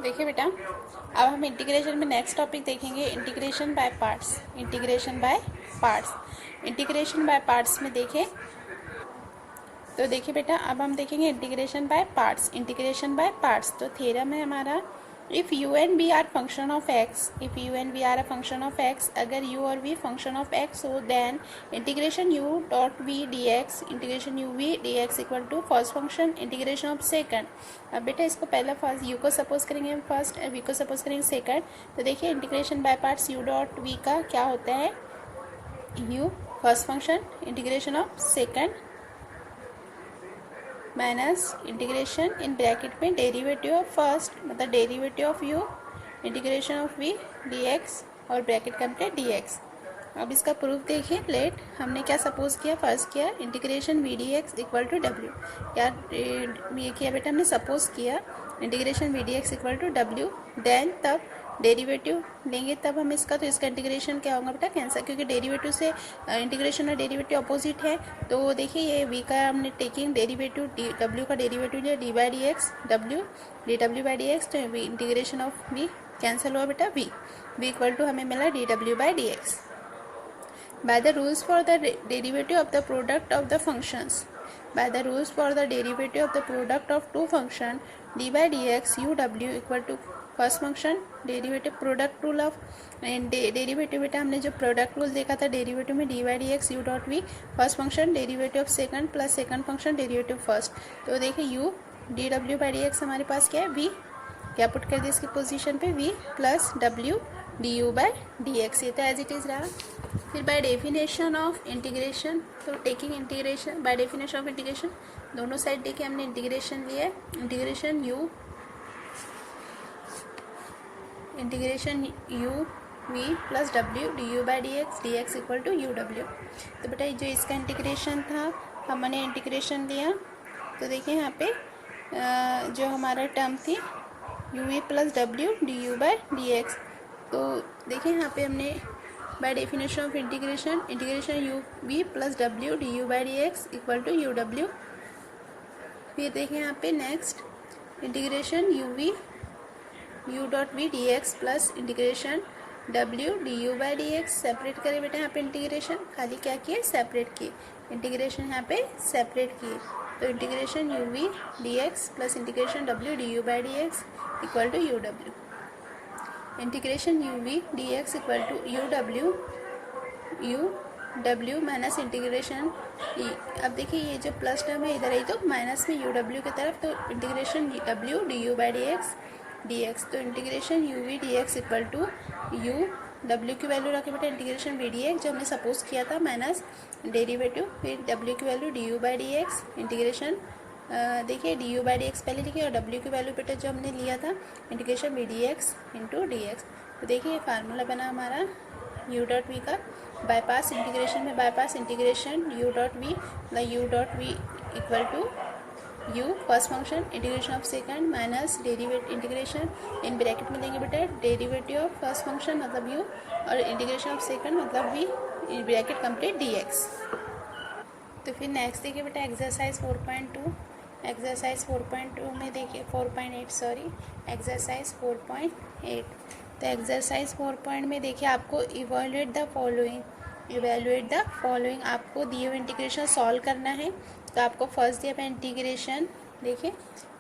देखिए बेटा, अब हम इंटीग्रेशन में नेक्स्ट टॉपिक देखेंगे, integration by parts. Integration by parts, integration by parts में देखें तो देखिए बेटा, अब हम देखेंगे integration by parts. Integration by parts तो थ्योरम है हमारा, if u and v are function of x, if u and v are a function of x, अगर यू और वी फंक्शन ऑफ एक्स हो, then integration u dot we D x, integration you v D x equal to first function integration of second. अब बेटा इसको पहला first u को suppose करेंगे first, v को सपोज करेंगे सेकंड। तो देखिए integration by parts u dot v का क्या होता है, u first function integration of second minus integration in bracket में डेरिवेटिव ऑफ फर्स्ट, मतलब derivative of u integration of v D x और ब्रैकेट कंप्लीट डी एक्स। अब इसका proof देखिए, लेट हमने क्या सपोज किया, फर्स्ट किया integration v D x equal to डब्ल्यू, क्या ये किया बेटा हमने सपोज किया integration v D x equal to डब्ल्यू, देन तब डेरिवेटिव लेंगे तब हम इसका, तो इसका इंटीग्रेशन क्या होगा बेटा, कैंसिल, क्योंकि डेरिवेटिव से इंटीग्रेशन और डेरिवेटिव अपोजिट है। तो देखिए ये वी का हमने टेकिंग डेरिवेटिव डब्ल्यू का डेरिवेटिव लिया D by D X W D W by D x, तो V integration of V cancel हुआ बेटा, वी इक्वल टू हमें मिला D W by D X. By the rules for the derivative of the product of the functions, by the rules for the derivative of the product of two function d by dx u w equal to first function derivative product rule of derivative बेटा हमने जो product rule देखा था derivative में d by D x u dot v first function derivative of second plus second function derivative first. तो देखिए u d W by D x हमारे पास क्या है, वी क्या पुट कर दिया इसकी पोजीशन पे, V plus W D you by D X, ये तो एज इट इज़ रहा। फिर बाय डेफिनेशन ऑफ इंटीग्रेशन, तो taking integration by definition of integration, दोनों साइड देखिए हमने इंटीग्रेशन लिया है, integration you V plus W D you by D x equal to you W. तो बेटा जो इसका इंटीग्रेशन था हमने इंटीग्रेशन लिया, तो देखिए यहाँ पे जो हमारा टर्म थी U V plus W D you by D x, तो देखिए यहाँ पे हमने by definition of integration integration you V plus W D you by D x equal to you W. फिर देखिए यहाँ पे next integration you V U dot we D X plus integration W D you by D X, separate करें बेटा यहाँ पे integration, खाली क्या किए सेपरेट किए, इंटीग्रेशन यहाँ पे सेपरेट किए, तो integration you v D X plus integration W D you by D x equal to U W, integration you v D x equal to U W minus integration, अब देखिए ये जो plus term है इधर आई तो minus में you डब्ल्यू की तरफ, तो integration W D you by D x, तो integration you v D x equal to you डब्ल्यू की वैल्यू रखे बेटा इंटीग्रेशन वी डी एक्स जो हमने सपोज किया था माइनस डेरिवेटिव, फिर डब्ल्यू की value d you by D x integration, देखिए d you by D x पहले लिखिए और डब्ल्यू की वैल्यू बेटा जो हमने लिया था integration v D x into d x. तो देखिए ये फार्मूला बना हमारा यू डॉट वी का, बाईपास इंटीग्रेशन में by parts integration u dot v equal to u first function integration of second minus derivate integration in bracket में देंगे बेटा डेरिवेटिव ऑफ फर्स्ट फंक्शन मतलब यू और इंटीग्रेशन ऑफ सेकंड मतलब v bracket complete d x. तो फिर next देखिए बेटा एक्सरसाइज 4.2, एक्सरसाइज 4.2 में देखिए 4.8 सॉरी एक्सरसाइज 4.8, तो एक्सरसाइज 4 में देखिए आपको इवेलुएट द फॉलोइंग आपको दिए हुए इंटीग्रेशन सॉल्व करना है। तो आपको फर्स्ट दिया है इंटीग्रेशन, देखिए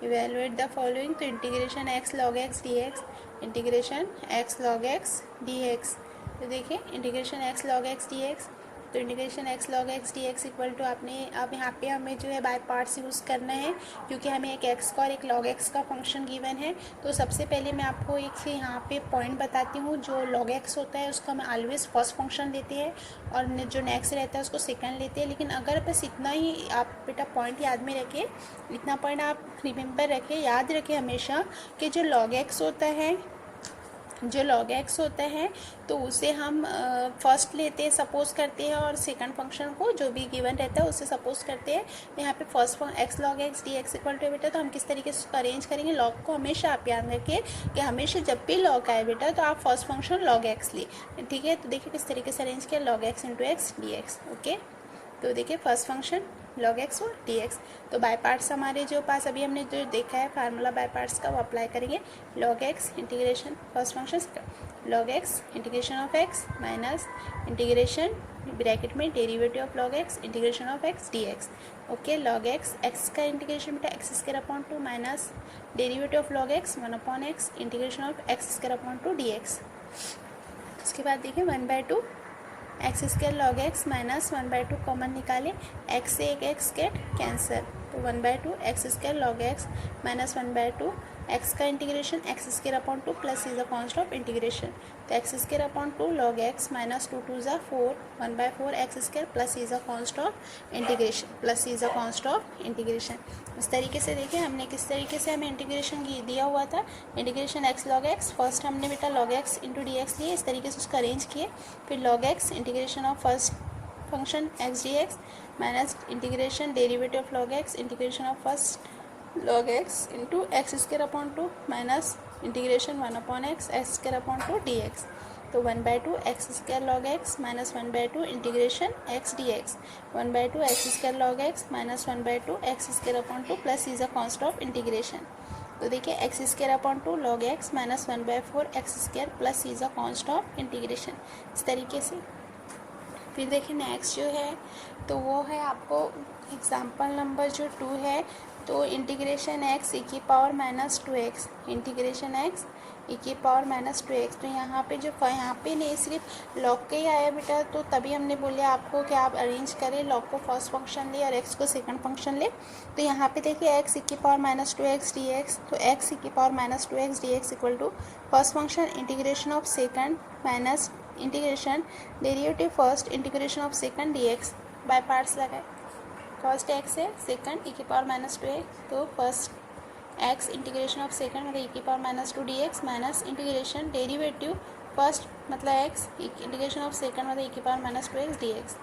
इवेलुएट द फॉलोइंग, तो integration x log x d x, integration x log x d x, तो देखिए integration x log x d x, तो integration x log x d x equal to आपने अब यहाँ पे हमें जो है बाय पार्ट्स यूज़ करना है क्योंकि हमें एक एक्स का और एक लॉग एक्स का फंक्शन गिवन है। तो सबसे पहले मैं आपको एक यहाँ पे पॉइंट बताती हूँ, जो लॉग एक्स होता है उसको हम ऑलवेज फर्स्ट फंक्शन लेते हैं और जो नेक्स्ट रहता है उसको सेकंड लेते हैं, लेकिन अगर बस इतना ही आप बेटा पॉइंट याद में रखें, इतना पॉइंट आप रिमेंबर रखें, याद रखें हमेशा कि जो लॉग एक्स होता है तो उसे हम फर्स्ट लेते हैं सपोज करते हैं और सेकंड फंक्शन को जो भी गिवन रहता है उससे सपोज करते हैं। यहाँ पे first x log x d x equal to बेटा, तो हम किस तरीके से अरेंज करेंगे, लॉग को हमेशा आप याद रखिए कि हमेशा जब भी लॉग आए बेटा तो आप फर्स्ट फंक्शन लॉग एक्स ले, ठीक है। तो देखिए किस तरीके से अरेंज किया, log x into x d x, okay. तो देखिए फर्स्ट फंक्शन log x और dx। तो बाय पार्ट्स हमारे जो पास अभी हमने जो देखा है फार्मूला बाय पार्ट्स का, वो अप्लाई करेंगे। log x integration first function log x integration of x minus integration bracket में derivative of log x integration of x dx। Okay, log x का इंटीग्रेशन बेटा x square upon 2 minus derivative of log x 1 upon x integration of x square upon 2 dx। उसके बाद देखिए 1/2 x square log x minus 1/2 common निकाले, x से एक x get cancel, तो 1/2 x square log x minus 1/2 x का integration x square upon 2 plus is the constant of integration, तो x square upon 2 log x minus 2 2 ज़ा 4 1/4 x square plus is the constant of integration plus is the constant of integration. इस तरीके से देखिए हमने किस तरीके से हमें इंटीग्रेशन दिया हुआ था, integration x log x, first हमने बेटा log x into d x लिए, इस तरीके से उसका अरेंज किए, फिर log x integration of first function x d x minus integration derivative of log x integration of first log x into x square upon 2 minus integration 1 upon x square upon 2 dx। तो 1/2 x square log x minus 1/2 integration x d x, 1/2 x square log x minus 1/2 x square upon 2 plus is a constant of integration. तो देखिए x square upon 2 log x minus 1/4 x square plus is a constant of integration, इस तरीके से। फिर देखिए next जो है तो वो है आपको एग्जाम्पल नंबर जो 2 है, तो इंटीग्रेशन एक्स ई की power minus 2x integration x e की पावर माइनस 2x। तो यहाँ पे जो यहाँ पे नहीं सिर्फ लॉग के ही आया बेटा, तो तभी हमने बोले आपको कि आप अरेंज करें, लॉग को फर्स्ट फंक्शन ले और एक्स को सेकंड फंक्शन ले। तो यहाँ पे देखिए एक्स ई की पावर माइनस 2x dx, तो एक्स ई की power minus 2x dx equal to first function integration of second minus integration derivative first integration of second dx। By parts लगाए, first x है second e की power minus 2x, तो first x integration of second मतलब e की power minus 2 dx minus integration derivative first मतलब x integration of second मतलब e की power minus 2x dx।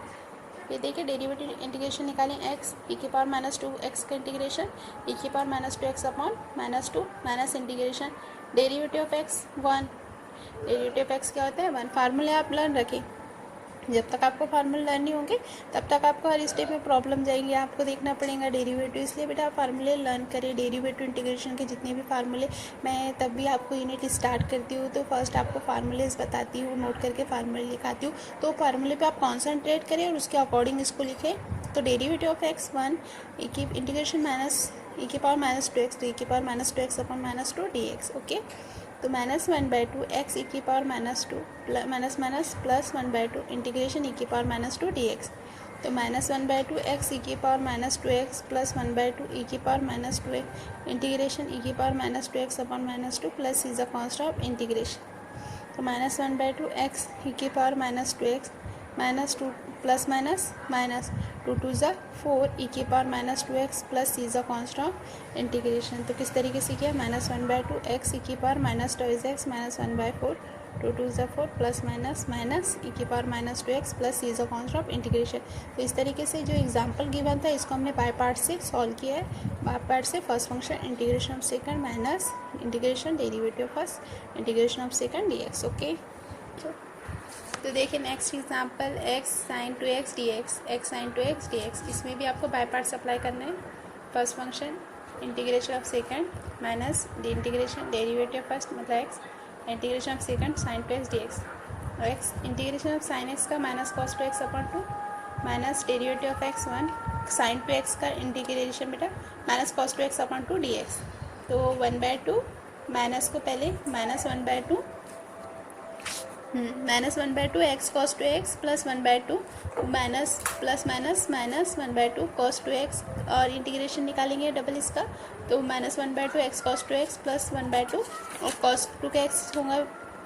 ये देखिए डेरिवेटिव इंटीग्रेशन निकालें एक्स ई की पावर माइनस 2x का इंटीग्रेशन ई की power minus 2x upon minus 2 minus integration derivative of x 1, derivative of x क्या होता है 1। फार्मूले आप लर्न रखें, जब तक आपको फार्मूले लर्न नहीं होंगे तब तक आपको हर स्टेप में प्रॉब्लम जाएंगी, आपको देखना पड़ेगा डेरिवेटिव। इसलिए बेटा आप फार्मूले लर्न करें, डेरिवेटिव इंटीग्रेशन के जितने भी फार्मूले, मैं तब भी आपको यूनिट स्टार्ट करती हूँ तो फर्स्ट आपको फार्मूलेज बताती हूँ, नोट करके फार्मूले लिखाती हूँ, तो फार्मूले पे आप कॉन्सेंट्रेट करें और उसके अकॉर्डिंग इसको लिखें। तो डेरिवेटिव ऑफ एक्स 1 ई की इंटीग्रेशन माइनस ई की पावर माइनस 2x, तो ई की power minus 2x upon minus 2 dx। Okay, तो माइनस 1/2 एक्स ई की power minus 2 minus minus plus 1/2 integration ई की पावर माइनस 2 dx। तो माइनस 1/2 एक्स ई की पावर माइनस 2x प्लस 1/2 ई की power minus 2x integration ई की power minus 2x upon minus 2 plus is the constant of integration. तो minus 1/2 x e की power minus 2x minus 2 plus minus minus 2 2 ज़ा 4 ई की power minus 2x plus सी ज़ा constant of integration. तो किस तरीके से किया, माइनस 1/2 एक्स ई की पावर माइनस 2x माइनस 1/4 2 2 ज़ा 4 प्लस माइनस माइनस ई की पावर माइनस 2x प्लस सी ज़ा कॉन्स्टेंट ऑफ इंटीग्रेशन। तो इस तरीके से जो एग्जाम्पल गिवन था इसको हमने बाय पार्ट से सॉल्व किया है। बाय पार्ट से first function integration of second minus integration derivative first integration of second dx। Okay, तो देखिए next example x sin 2x dx, x sin 2x dx, इसमें भी आपको बाय पार्ट्स अप्लाई करना है। First function integration of second minus integration derivative first मतलब x integration of second sin 2x dx, और x integration of sin x का minus cos 2x upon 2 minus derivative of x 1 sin 2x का integration बेटा minus cos 2x upon 2 dx। तो 1/2 minus को पहले minus 1/2 minus 1/2 x cos 2x plus 1/2 minus plus minus minus 1/2 cos 2x, और integration निकालेंगे double इसका, तो minus 1/2 x cos 2x plus 1/2 और cos 2 का एक्स होगा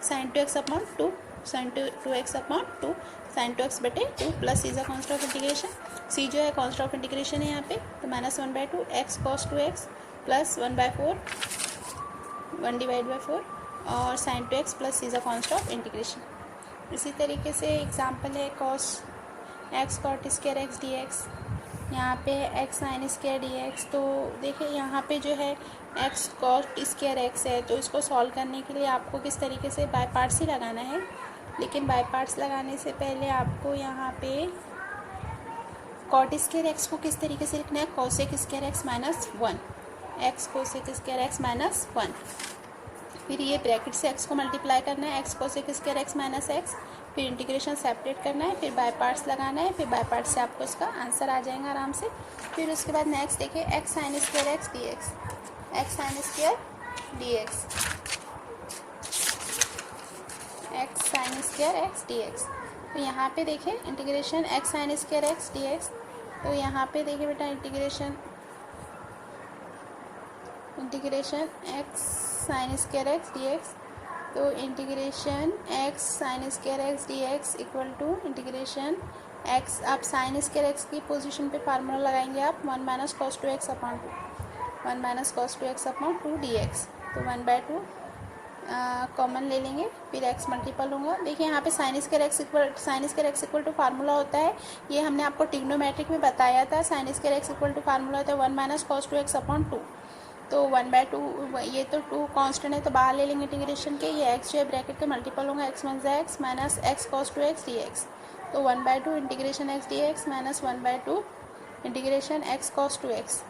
sin 2x upon 2 sin 2x upon 2 sin 2x बटे 2 plus is a constant of integration. C जो है कॉन्स्टेंट ऑफ इंटीग्रेशन है यहाँ पे, तो minus 1/2 x cos 2x plus 1/4 1/4 और sin 2x plus is a constant of integration. इसी तरीके से एग्जांपल है cos x cot square x dx, यहाँ पे x sin स्क्वायर dx। तो देखिए यहाँ पे जो है x cot स्क्वायर x है, तो इसको सॉल्व करने के लिए आपको किस तरीके से बाय पार्ट्स ही लगाना है, लेकिन बाय पार्ट्स लगाने से पहले आपको यहाँ पे कॉट स्क्वायर एक्स को किस तरीके से लिखना है, cosec square x minus 1, x cosec square x minus 1। फिर ये ब्रैकेट से एक्स को मल्टीप्लाई करना है, x cosec square x minus x, फिर इंटीग्रेशन सेपरेट करना है, फिर बाय पार्ट्स लगाना है, फिर बाय पार्ट्स से आपको इसका आंसर आ जाएगा आराम से। फिर उसके बाद नेक्स्ट देखिए x sine square x d x, x sine square d x, x sine square x d x. तो यहाँ पे देखिए integration x sine square x d x, तो यहाँ पे देखिए बेटा integration x sine square x d x, तो integration x sine square x d x equal to integration x, आप साइन स्क्वायर एक्स की पोजीशन पे फार्मूला लगाएंगे आप 1 minus cos 2x upon 2, 1 minus cos 2x upon 2 D x, तो 1/2 common ले लेंगे, फिर x मल्टीपल होगा। देखिए यहाँ पे sine square x equal to formula होता है, ये हमने आपको ट्रिग्नोमेट्रिक में बताया था। Sine square x equal to formula होता है 1 माइनस कॉस 2x अपॉन 2, तो 1/2, ये तो 2 कांस्टेंट है तो बाहर ले लेंगे इंटीग्रेशन के, ये x जो है ब्रैकेट के मल्टीपल होगा, x वन ज़ा x minus x cos 2x D x, तो 1/2 integration x D x minus 1/2 integration x cos 2x,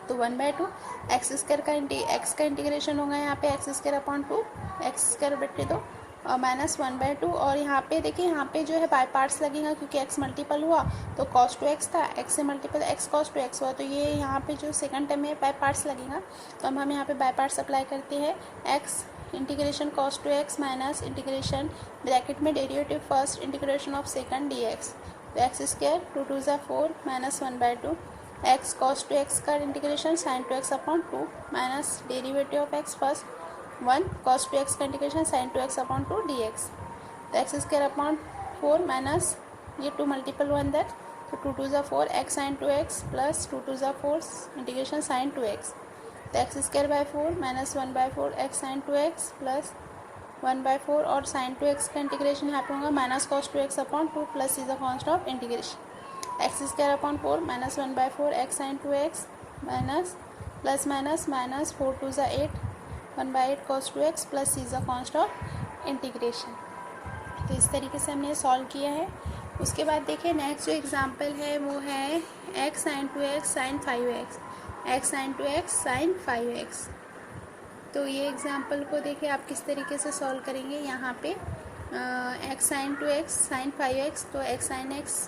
तो 1/2 एक्स स्क्वायर का एक्स का इंटीग्रेशन होगा यहाँ पे x square upon 2, x square बटे 2 और माइनस 1/2। और यहाँ पे देखिए यहाँ पे जो है बाय पार्ट्स लगेगा क्योंकि x मल्टीपल हुआ तो cos 2x था, x से मल्टीपल x cos 2x हुआ, तो ये यहाँ पे जो सेकंड टर्म में बाय पार्ट्स लगेगा, तो हम यहाँ पे बाय पार्ट्स अप्लाई करते हैं। x integration cos 2x minus integration bracket में derivative first integration of second dx, तो एक्स स्क्वायर 2 2 ज़ा 4 माइनस 1/2 एक्स cos 2x का integration sin 2x upon 2 minus derivative of x first 1 cos 2x का integration sin 2x upon 2 dx, तो x square upon 4 minus ये 2 multiple हुआ अंदर, तो 2 2 ज़ा 4 x sin 2x प्लस 2 2 ज़ा 4 इंटीग्रेशन sin 2x, तो x square by 4 minus 1/4 x sin 2x plus 1/4 और sin 2x का इंटीग्रेशन यहाँ पे होगा minus cos 2x upon 2 plus is the constant of integration, x square upon 4 minus 1/4 x sin 2x minus plus minus minus 4 2 ज़ा 8 1/8 cos 2x plus is the constant of integration. तो इस तरीके से हमने सॉल्व किया है। उसके बाद देखिए नेक्स्ट जो एग्जांपल है वो है x sin 2x sin 5x, x sin 2x sin 5x। तो ये एग्जांपल को देखिए आप किस तरीके से सॉल्व करेंगे। यहाँ पे x sin 2x sin 5x, तो x sin x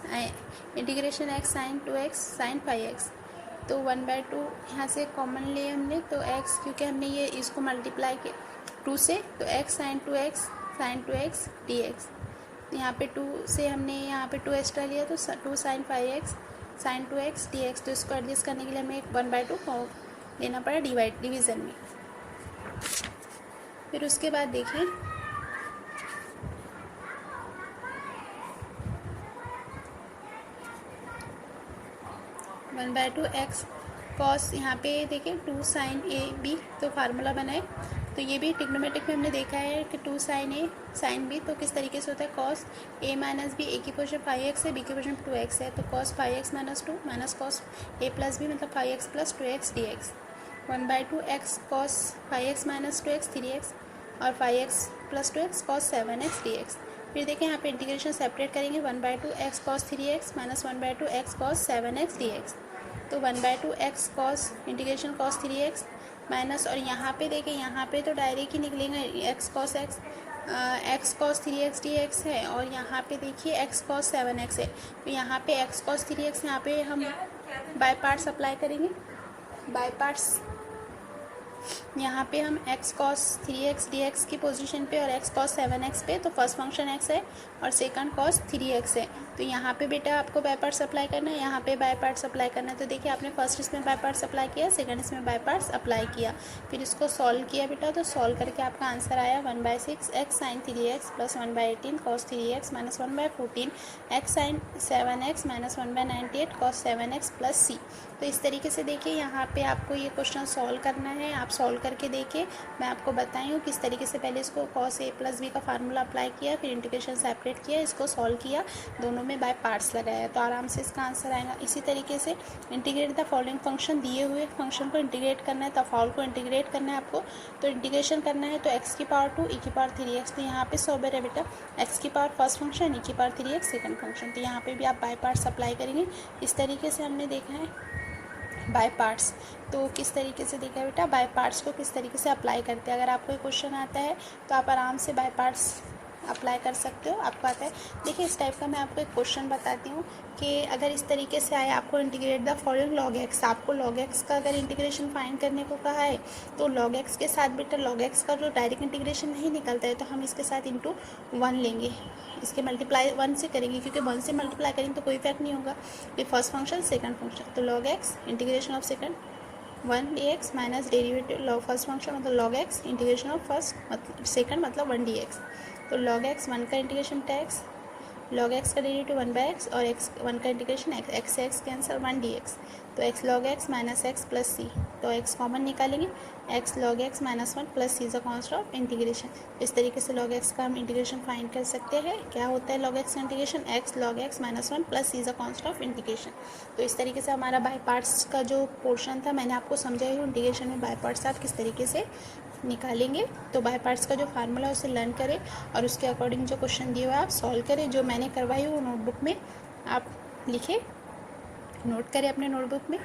integration x sin 2x sin 5x, तो 1/2 यहाँ से कॉमन लिए हमने, तो x क्योंकि हमने ये इसको मल्टीप्लाई किया 2 से, तो x sin 2x sin 2x dx, यहाँ पे 2 से हमने यहाँ पे 2 एक्स्ट्रा लिया तो 2 sin 5x sin 2x dx, तो इसको एडजस्ट करने के लिए हमें 1/2 लेना पड़ा डिवीज़न में। फिर उसके बाद देखिए one by two x cos, यहाँ पे देखिए 2 sin a b, तो फार्मूला बनाए, तो ये भी ट्रिग्नोमेट्रिक में हमने देखा है कि 2 sin a sin b, तो किस तरीके से होता है cos a minus b, a की पोजीशन 5x है, b की पोजीशन 2x है, तो cos 5x minus 2 minus cos a plus b मतलब 5x plus 2x dx, 1/2 x cos 5x minus 2x 3x और 5x plus 2x cos 7x dx। फिर देखिए यहाँ पे इंटीग्रेशन सेपरेट करेंगे 1/2 x cos 3x minus 1/2 x cos 7x dx, तो 1/2 x cos integration cos 3x minus, और यहाँ पे देखिए यहाँ पे तो डायरेक्ट ही निकलेगा x cos 3x dx है, और यहाँ पे देखिए x cos 7x है, तो यहाँ पे x cos 3x यहाँ पे हम बाय पार्ट्स अप्लाई करेंगे, बाय पार्ट्स यहाँ पे हम x cos 3x dx की पोजीशन पे और x cos 7x पे, तो फर्स्ट फंक्शन x है और सेकंड cos 3x है, तो यहाँ पे बेटा आपको बाय पार्ट्स अप्लाई करना है, यहाँ पे बाय पार्ट्स अप्लाई करना है। तो देखिए आपने फर्स्ट इसमें बाय पार्ट्स अप्लाई किया, सेकंड इसमें बाय पार्ट्स अप्लाई किया, फिर इसको सॉल्व किया बेटा, तो सॉल्व करके आपका आंसर आया 1/6 x sin 3x plus 1/18 cos 3x minus 1/14 x sin 7x minus 1/98 cos 7x plus c। तो इस तरीके से देखिए यहाँ पे आपको ये क्वेश्चन सॉल्व करना है। आप सॉल्व करके देखिए। मैं आपको बताई हूँ किस तरीके से पहले इसको cos a प्लस बी का फार्मूला अप्लाई किया, फिर इंटीग्रेशन सेपरेट किया, इसको सॉल्व किया, दोनों में बाय पार्ट्स लगाया, तो आराम से इसका आंसर आएगा। इसी तरीके से इंटीग्रेट द फॉलोइंग फंक्शन, दिए हुए फंक्शन को इंटीग्रेट करना है, तफाउल को इंटीग्रेट करना है आपको। तो इंटीग्रेशन करना है तो x की पावर 2 e की पावर 3x, तो यहाँ पे 100 है बेटा, x की पावर फर्स्ट फंक्शन, e की पावर 3x सेकंड फंक्शन, तो यहाँ पे भी आप बाय पार्ट्स अप्लाई करेंगे। इस तरीके से हमने देखा है बाय पार्ट्स। तो किस तरीके से देखा है बेटा, बाय पार्ट्स को किस तरीके से अप्लाई करते हैं। अगर आपको क्वेश्चन आता है तो आप आराम से बाय पार्ट्स अप्लाई कर सकते हो, आपको आता है। देखिए इस टाइप का मैं आपको एक क्वेश्चन बताती हूँ कि अगर इस तरीके से आया, आपको integrate the following log x, आपको लॉग एक्स का अगर इंटीग्रेशन फाइंड करने को कहा है तो लॉग एक्स के साथ बेटा लॉग एक्स का जो डायरेक्ट इंटीग्रेशन नहीं निकलता है तो हम इसके साथ इंटू 1 लेंगे, इसके मल्टीप्लाई 1 से करेंगे, क्योंकि 1 से मल्टीप्लाई करेंगे तो कोई इफेक्ट नहीं होगा। ये फर्स्ट फंक्शन सेकंड फंक्शन, तो log x integration of second 1 dx minus derivative log first function मतलब log x integration of first मतलब सेकंड मतलब 1 dx। तो लॉग एक्स 1 का इंटीग्रेशन टैक्स, लॉग एक्स का डेरिवेटिव 1/x और x 1 का इंटीग्रेशन x से x कैंसिल 1 dx, तो x log x minus x plus C, तो x कॉमन निकालेंगे, x log x minus 1 plus c is a constant of integration. इस तरीके से log x का हम इंटीग्रेशन फाइंड कर सकते हैं। क्या होता है log x का integration, x log x minus 1 plus c is a constant of integration. तो इस तरीके से हमारा बाय पार्ट्स का जो पोर्शन था मैंने आपको समझाई हूँ, इंटीग्रेशन में बाय पार्ट्स आप किस तरीके से निकालेंगे। तो बाय पार्ट्स का जो फार्मूला है उसे लर्न करें और उसके अकॉर्डिंग जो क्वेश्चन दिए हुआ है आप सॉल्व करें। जो मैंने करवाई वो नोटबुक में आप लिखें, नोट करें अपने नोटबुक में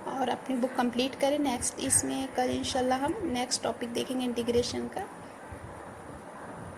और अपनी बुक कंप्लीट करें। नेक्स्ट इसमें कल इंशाल्लाह हम नेक्स्ट टॉपिक देखेंगे इंटीग्रेशन का।